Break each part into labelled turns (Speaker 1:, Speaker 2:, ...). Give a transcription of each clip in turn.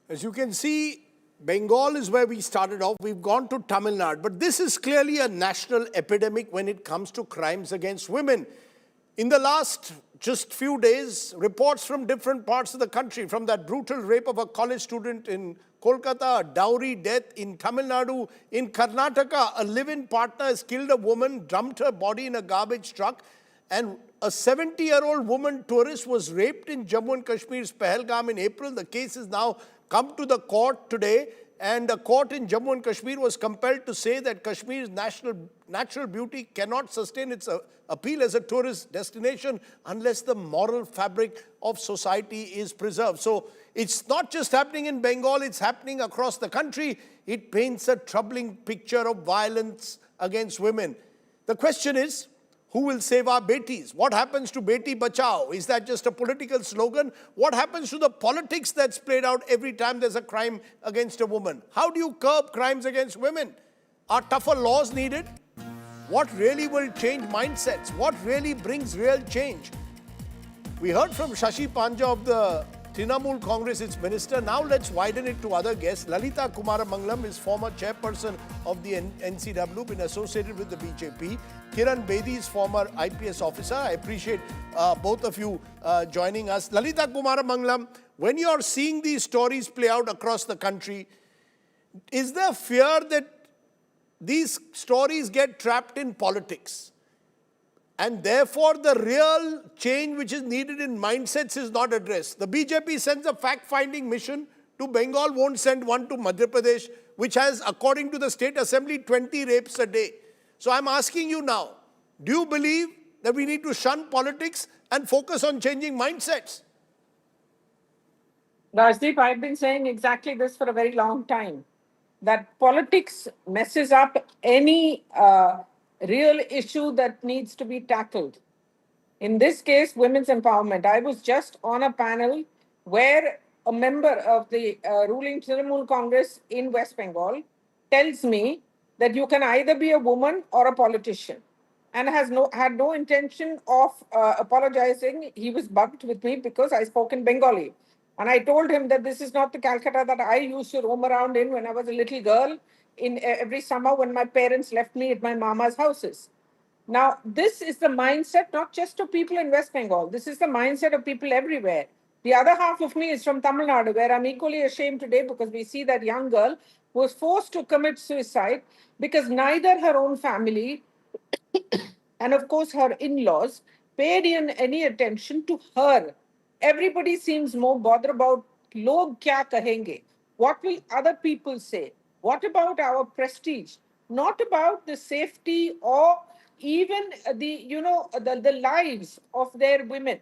Speaker 1: As you can see, Bengal is where we started off. We've gone to Tamil Nadu. But this is clearly a national epidemic when it comes to crimes against women. In the last just few days, reports from different parts of the country, from that brutal rape of a college student in Kolkata, a dowry death in Tamil Nadu, in Karnataka, a live-in partner has killed a woman, dumped her body in a garbage truck, and a 70-year-old woman tourist was raped in Jammu and Kashmir's Pahalgam in April. The case has now come to the court today, and a court in Jammu and Kashmir was compelled to say that Kashmir's natural beauty cannot sustain its appeal as a tourist destination unless the moral fabric of society is preserved. So it's not just happening in Bengal, it's happening across the country. It paints a troubling picture of violence against women. The question is, who will save our betis? What happens to Beti Bachao? Is that just a political slogan? What happens to the politics that's played out every time there's a crime against a woman? How do you curb crimes against women? Are tougher laws needed? What really will change mindsets? What really brings real change? We heard from Shashi Panja of the Trinamool Congress, its minister. Now let's widen it to other guests. Lalita Kumaramangalam is former chairperson of the NCRB, been associated with the BJP. Kiran Bedi is former IPS officer. I appreciate both of you joining us. Lalita Kumaramangalam, when you're seeing these stories play out across the country, is there fear that these stories get trapped in politics? And therefore, the real change which is needed in mindsets is not addressed. The BJP sends a fact-finding mission to Bengal, won't send one to Madhya Pradesh, which has, according to the State Assembly, 20 rapes a day. So I'm asking you now, do you believe that we need to shun politics and focus on changing mindsets?
Speaker 2: Rajdeep, I've been saying exactly this for a very long time, that politics messes up any real issue that needs to be tackled. In this case, women's empowerment. I was just on a panel where a member of the ruling Trinamool Congress in West Bengal tells me that you can either be a woman or a politician, and had no intention of apologizing. He was bugged with me because I spoke in Bengali. And I told him that this is not the Calcutta that I used to roam around in when I was a little girl, in every summer when my parents left me at my mama's houses. Now, this is the mindset not just of people in West Bengal. This is the mindset of people everywhere. The other half of me is from Tamil Nadu, where I'm equally ashamed today because we see that young girl who was forced to commit suicide because neither her own family and, of course, her in-laws paid in any attention to her. Everybody seems more bothered about log kya kahenge. What will other people say? What about our prestige? Not about the safety or even the lives of their women.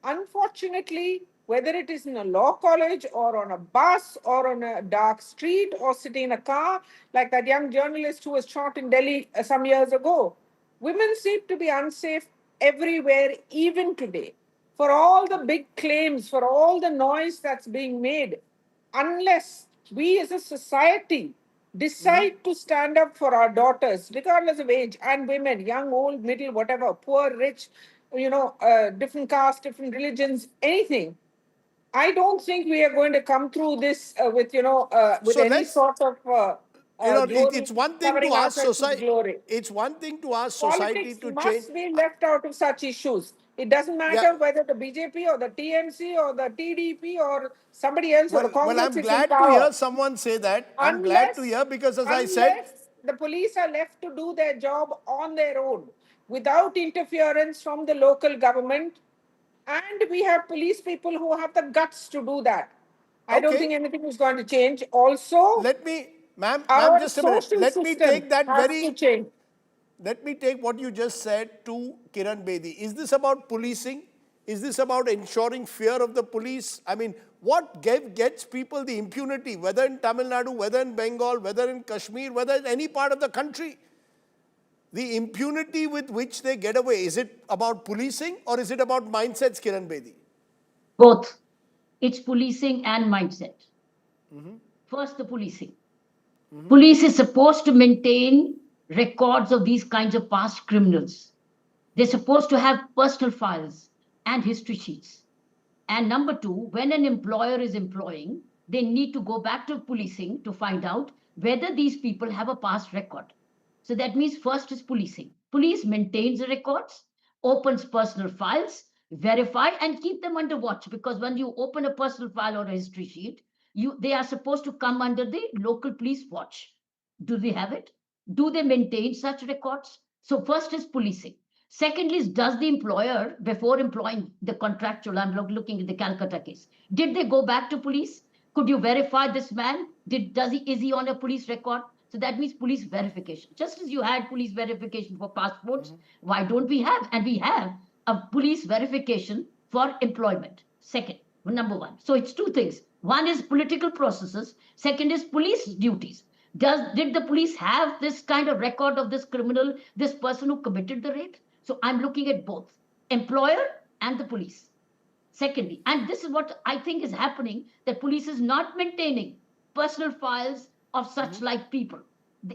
Speaker 2: Unfortunately, whether it is in a law college or on a bus or on a dark street or sitting in a car, like that young journalist who was shot in Delhi some years ago, women seem to be unsafe everywhere, even today. For all the big claims, for all the noise that's being made, unless we as a society decide to stand up for our daughters, regardless of age, and women, young, old, middle, whatever, poor, rich, different castes, different religions, anything, I don't think we are going to come through this with any sort of
Speaker 1: it's one thing to ask society. It's one thing to ask society to change.
Speaker 2: Politics must be left out of such issues. It doesn't matter whether the BJP or the TMC or the TDP or somebody else or the Congress
Speaker 1: I'm glad to hear someone say that. I'm glad to hear because, as I said,
Speaker 2: the police are left to do their job on their own without interference from the local government. And we have police people who have the guts to do that. I don't think anything is going to change. Also,
Speaker 1: let me, ma'am, just a minute.
Speaker 2: Let me take that
Speaker 1: Let me take what you just said to Kiran Bedi. Is this about policing? Is this about ensuring fear of the police? I mean, what gets people the impunity, whether in Tamil Nadu, whether in Bengal, whether in Kashmir, whether in any part of the country? The impunity with which they get away, is it about policing or is it about mindsets, Kiran Bedi?
Speaker 3: Both. It's policing and mindset. First, the policing. Police is supposed to maintain records of these kinds of past criminals. They're supposed to have personal files and history sheets. And number two, when an employer is employing, they need to go back to policing to find out whether these people have a past record. So that means first is policing. Police maintains the records, opens personal files, verify and keep them under watch, because when you open a personal file or a history sheet, they are supposed to come under the local police watch. Do they have it? Do they maintain such records? So first is policing. Secondly, is does the employer, before employing the contractual, I'm looking at the Calcutta case, did they go back to police? Could you verify this man? Is he on a police record? So that means police verification. Just as you had police verification for passports, why don't we have? And we have a police verification for employment. Second, number one. So it's two things. One is political processes. Second is police duties. Did the police have this kind of record of this criminal, this person who committed the rape? So I'm looking at both employer and the police. Secondly, and this is what I think is happening, that police is not maintaining personal files of such like people.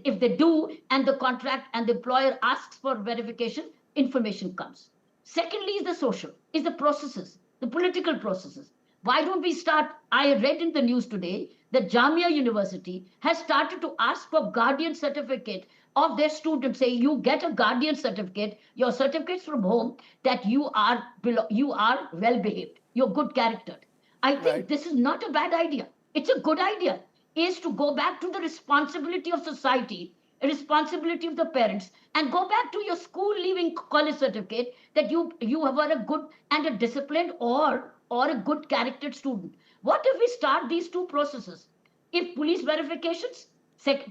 Speaker 3: If they do, and the contract and the employer asks for verification, information comes. Secondly, is the social, is the processes, the political processes. Why don't we start? I read in the news today that Jamia University has started to ask for guardian certificate of their students, say you get a guardian certificate, your certificates from home, that you are well behaved, you're good character. I think
Speaker 1: Right.
Speaker 3: this is not a bad idea. It's a good idea, is to go back to the responsibility of society, responsibility of the parents, and go back to your school leaving college certificate that you were a good and a disciplined or a good charactered student. What if we start these two processes? If police verifications,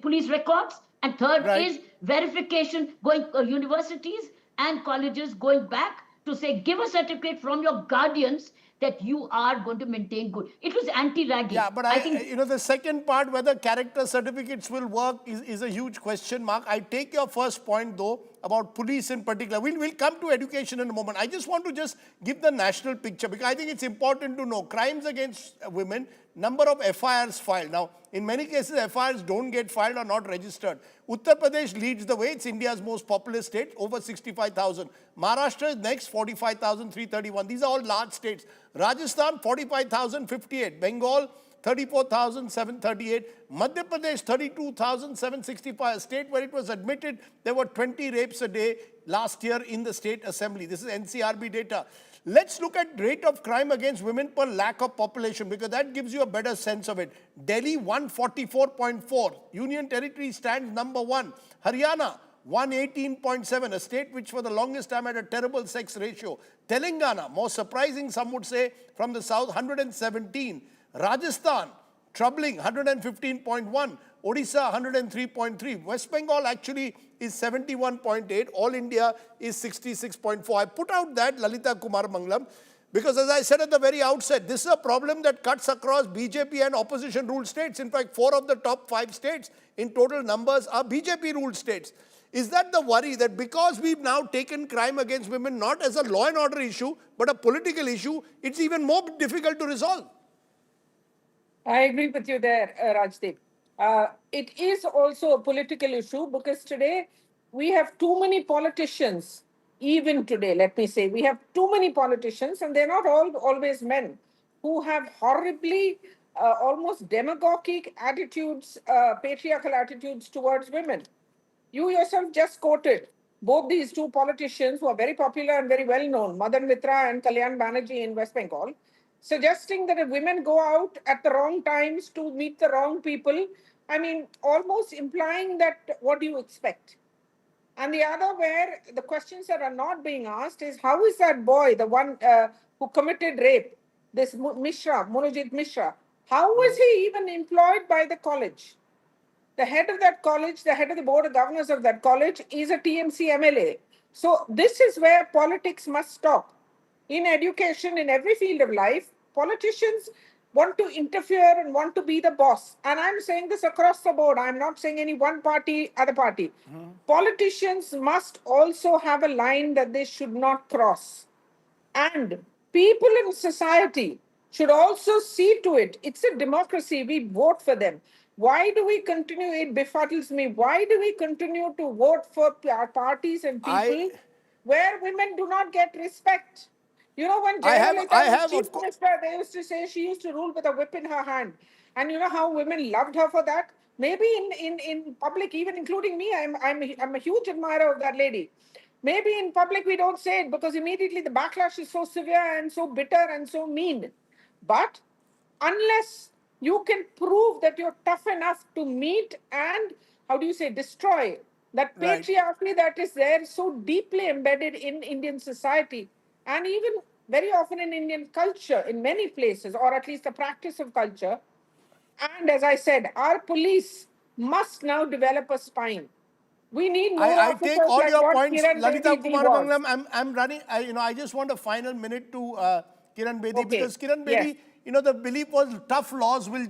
Speaker 3: police records, and third
Speaker 1: Right.
Speaker 3: is verification, going universities and colleges going back to say, give a certificate from your guardians that you are going to maintain good. It was anti-ragging.
Speaker 1: Yeah, but
Speaker 3: I think
Speaker 1: the second part, whether character certificates will work, is a huge question mark. I take your first point, though, about police in particular. We'll come to education in a moment. I just want to just give the national picture, because I think it's important to know crimes against women, number of FIRs filed. Now, in many cases, FIRs don't get filed or not registered. Uttar Pradesh leads the way. It's India's most populous state, over 65,000. Maharashtra is next, 45,331. These are all large states. Rajasthan, 45,058. Bengal, 34,738. Madhya Pradesh, 32,765. A state where it was admitted there were 20 rapes a day last year in the state assembly. This is NCRB data. Let's look at rate of crime against women per lakh of population, because that gives you a better sense of it. Delhi, 144.4. Union Territory stands number 1. Haryana, 118.7, a state which for the longest time had a terrible sex ratio. Telangana, more surprising, some would say, from the south, 117. Rajasthan, troubling, 115.1. Odisha, 103.3. West Bengal actually is 71.8. All India is 66.4. I put out that, Lalita Kumar Mangalam, because as I said at the very outset, this is a problem that cuts across BJP and opposition-ruled states. In fact, 4 of the top 5 states in total numbers are BJP-ruled states. Is that the worry, that because we've now taken crime against women not as a law and order issue, but a political issue, it's even more difficult to resolve?
Speaker 2: I agree with you there, Rajdeep. It is also a political issue, because today we have too many politicians. Even today, let me say, we have too many politicians, and they're not all always men, who have horribly, almost demagogic attitudes, patriarchal attitudes towards women. You yourself just quoted both these two politicians who are very popular and very well known, Madan Mitra and Kalyan Banerjee in West Bengal, suggesting that if women go out at the wrong times to meet the wrong people, I mean, almost implying that what do you expect? And the other, where the questions that are not being asked, is how is that boy, the one who committed rape, this Mishra, Monojit Mishra, how was he even employed by the college? The head of that college, the head of the board of governors of that college is a TMC MLA. So this is where politics must stop. In education, in every field of life, politicians want to interfere and want to be the boss. And I'm saying this across the board. I'm not saying any one party, other party. Politicians must also have a line that they should not cross. And people in society should also see to it. It's a democracy. We vote for them. Why do we continue? It befuddles me. Why do we continue to vote for parties and people where women do not get respect? You know, when
Speaker 1: I
Speaker 2: Jayalalitha was
Speaker 1: have,
Speaker 2: chief
Speaker 1: of course.
Speaker 2: minister, they used to say she used to rule with a whip in her hand. And you know how women loved her for that? Maybe in public, even including me, I'm a huge admirer of that lady. Maybe in public we don't say it because immediately the backlash is so severe and so bitter and so mean. But unless you can prove that you're tough enough to meet and, how do you say, destroy that
Speaker 1: Right.
Speaker 2: patriarchy that is there so deeply embedded in Indian society, and even very often in Indian culture in many places, or at least the practice of culture. And as I said, our police must now develop a spine. We need more
Speaker 1: I take
Speaker 2: officers
Speaker 1: all
Speaker 2: like
Speaker 1: your
Speaker 2: what
Speaker 1: points,
Speaker 2: Kiran
Speaker 1: Lalita
Speaker 2: Bedi
Speaker 1: Kumar
Speaker 2: was.
Speaker 1: Mangalam. I'm running. I just want a final minute to Kiran Bedi,
Speaker 2: Okay.
Speaker 1: because Kiran
Speaker 2: Yes.
Speaker 1: Bedi, the belief was tough laws will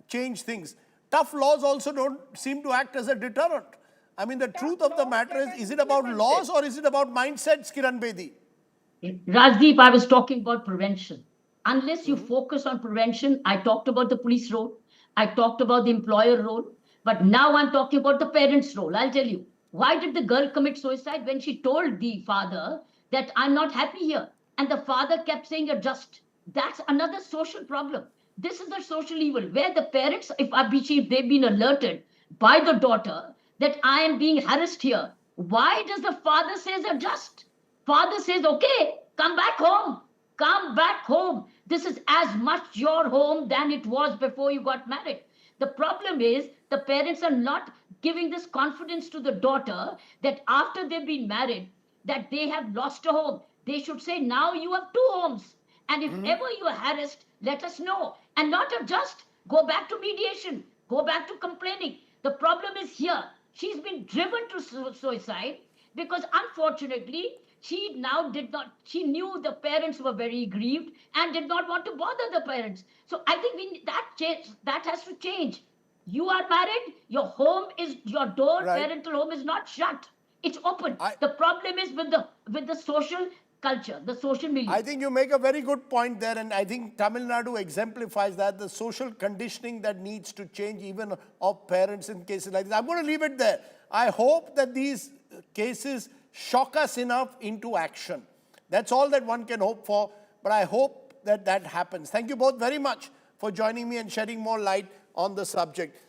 Speaker 1: change things. Tough laws also don't seem to act as a deterrent. I mean, the
Speaker 2: Tough
Speaker 1: truth of the
Speaker 2: laws
Speaker 1: matter
Speaker 2: that
Speaker 1: is
Speaker 2: are
Speaker 1: it about
Speaker 2: implemented.
Speaker 1: laws or is it about mindsets, Kiran Bedi?
Speaker 3: Rajdeep, I was talking about prevention. Unless you focus on prevention, I talked about the police role, I talked about the employer role, but now I'm talking about the parents' role. I'll tell you. Why did the girl commit suicide? When she told the father that I'm not happy here? And the father kept saying, you're just. That's another social problem. This is the social evil where the parents, if they've been alerted by the daughter that I am being harassed here, why does the father says adjust? Father says, okay, come back home. Come back home. This is as much your home than it was before you got married. The problem is the parents are not giving this confidence to the daughter that after they've been married, that they have lost a home. They should say, now you have two homes. And if ever you are harassed, let us know. And not adjust. Go back to mediation. Go back to complaining. The problem is here. She's been driven to suicide because unfortunately she now did not, she knew the parents were very grieved and did not want to bother the parents. So I think that has to change. You are married, your home is, your door,
Speaker 1: Right.
Speaker 3: parental home is not shut, it's open.
Speaker 1: I,
Speaker 3: The problem is with the social culture, the social milieu.
Speaker 1: I think you make a very good point there, and I think Tamil Nadu exemplifies that, the social conditioning that needs to change even of parents in cases like this. I'm going to leave it there. I hope that these cases shock us enough into action. That's all that one can hope for, but I hope that that happens. Thank you both very much for joining me and shedding more light on the subject.